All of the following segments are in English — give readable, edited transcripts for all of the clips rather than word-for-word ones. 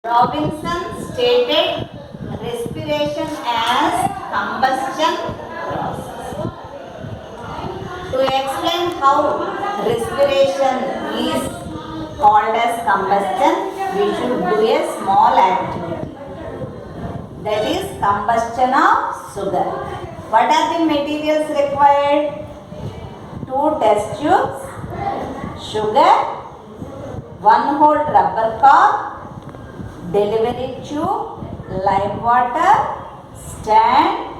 Robinson stated respiration as combustion process. To explain how respiration is called as combustion, we should do a small activity. That is combustion of sugar. What are the materials required? 2 test tubes, sugar, 1 whole rubber cork, delivery tube, lime water, stand,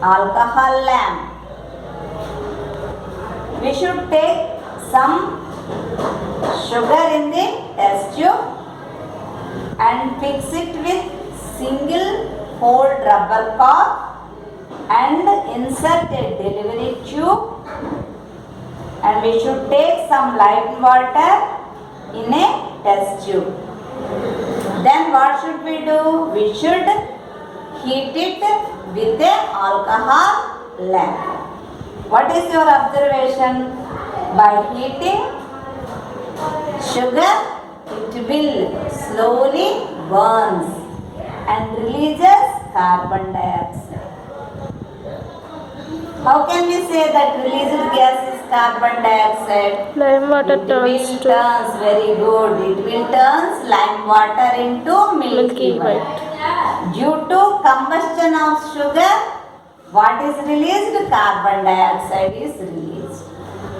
alcohol lamp. We should take some sugar in the test tube and fix it with single hole rubber cork and insert a delivery tube, and we should take some lime water in a test tube. Then what should we do? We should heat it with a alcohol lamp. What is your observation? By heating sugar, it will slowly burns and releases carbon dioxide. How can we say that released gas is carbon dioxide? Lime water It turns will to turns very good. It will turns lime water into milky milky white. white. Due to combustion of sugar, what is released? Carbon dioxide is released.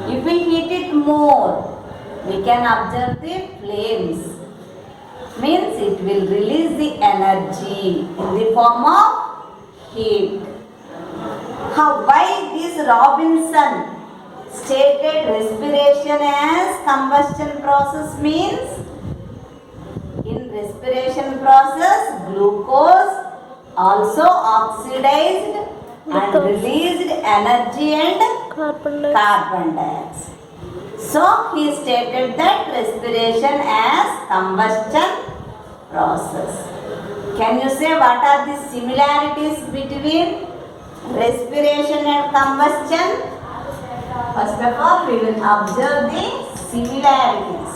If we heat it more, we can observe the flames. Means it will release the energy in the form of heat. Why this Robinson stated respiration as combustion process means? In respiration process, glucose also oxidized and released energy and Carbon dioxide. carbon dioxide. So he stated that respiration as combustion process. Can you say what are the similarities between respiration and combustion? First of all, we will observe the similarities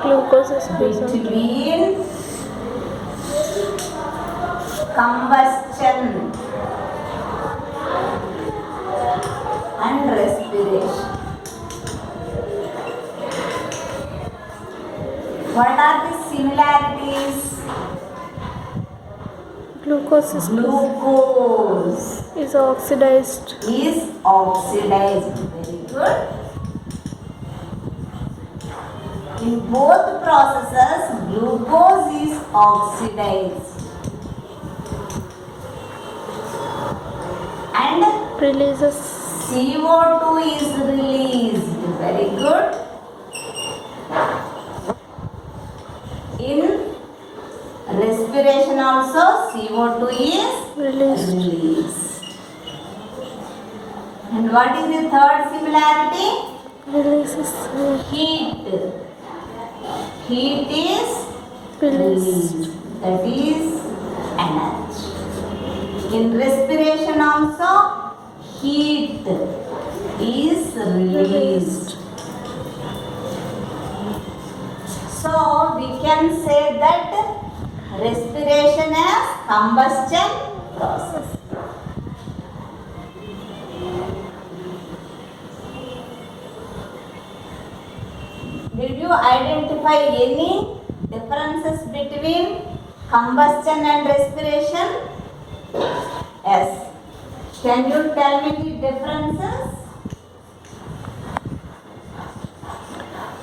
Glucose is present. between combustion and respiration. What are the similarities? Glucose is Glucose is oxidized. is oxidized. Very good. In both processes, glucose is oxidized and Releases CO2 is released. Very good. In respiration also CO2 is released. released. And what is the third similarity? Releases Heat. Heat is released. released. That is energy. In respiration also heat is released. So we can say that respiration as combustion process. Did you identify any differences between combustion and respiration? Yes. Can you tell me the differences?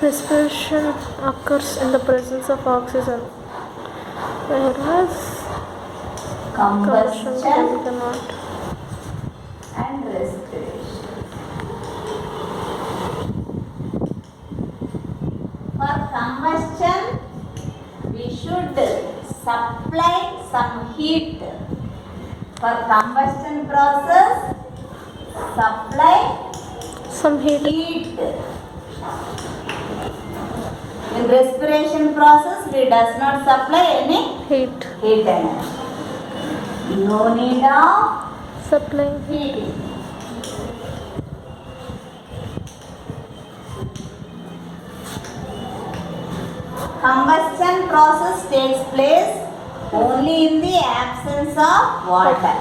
Respiration occurs in the presence of oxygen, whereas combustion Combustion cannot. and respiration. For combustion, we should supply some heat. For combustion process, supply Some heat. heat. In respiration process, we does not supply any Heat. heat energy. No need of Supplying heating. combustion process takes place only in the absence of water.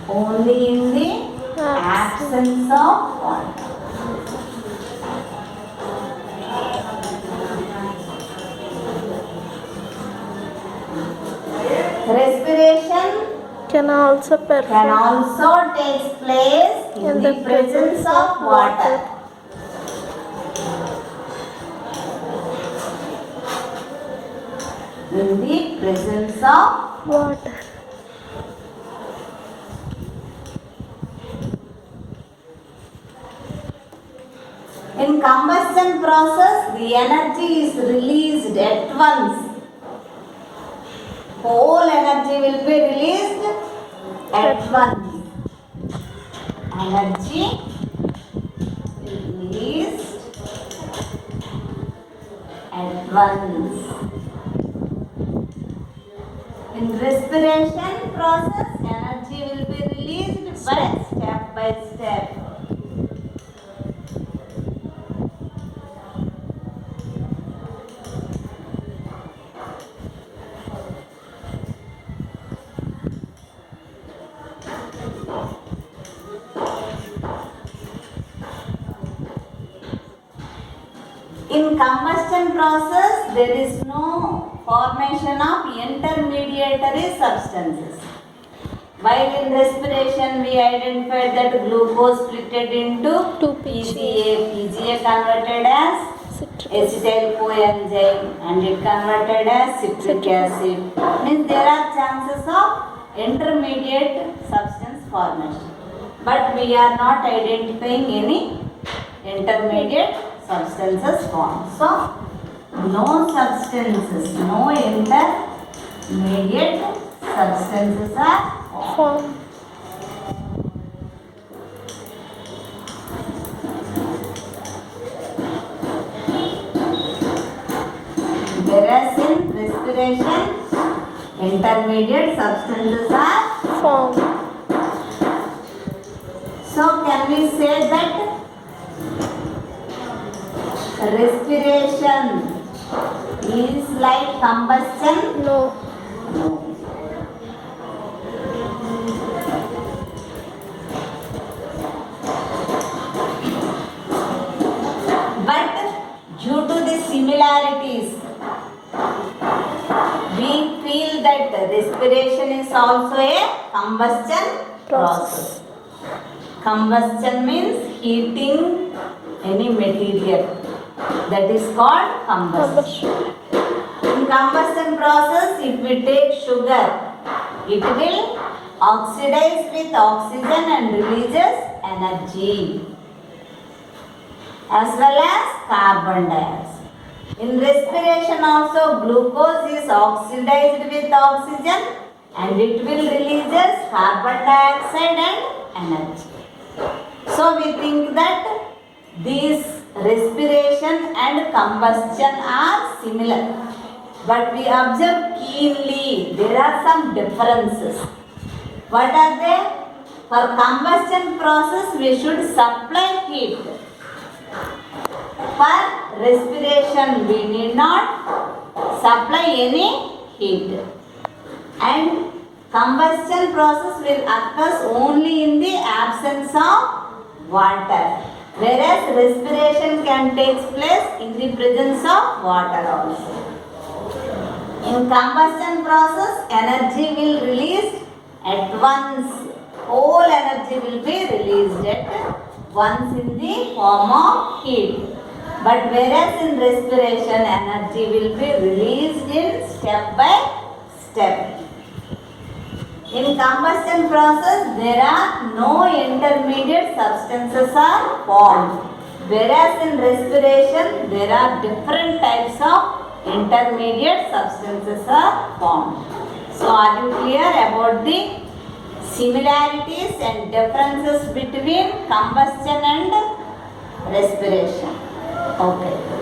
Only in the absence of water. Respiration Can also can perform also take place in the presence of water. In the presence of water. in combustion process, the energy is released at once. Whole energy will be released at once. Energy released at once. In respiration process, energy will be released by step. In combustion process, there is no formation of intermediary substances. While in respiration, we identified that glucose split into 2-PGA. PGA converted as Citric. acetyl coenzyme and it converted as citric acid. Means there are chances of intermediate substance formation. But we are not identifying any intermediate substances formed. So, no substances, no intermediate substances are formed. Form. Whereas in respiration, intermediate substances are Form. So can we say that respiration is like combustion? No. No. But due to the similarities, we feel that respiration is also a combustion process. Combustion means heating any material. That is called combustion. In combustion process, if we take sugar, it will oxidize with oxygen and releases energy as well as carbon dioxide. In respiration also, glucose is oxidized with oxygen and it will releases carbon dioxide and energy. So we think that these respiration and combustion are similar. But we observe keenly, there are some differences. What are they? For combustion process, we should supply heat. For respiration, we need not supply any heat. And combustion process will occur only in the absence of water. Whereas respiration can take place in the presence of water also. In combustion process, energy will release at once. Whole energy will be released at once in the form of heat. But whereas in respiration, energy will be released in step by step. In combustion process, there are no intermediate substances are formed. Whereas in respiration, there are different types of intermediate substances are formed. So, are you clear about the similarities and differences between combustion and respiration? Okay.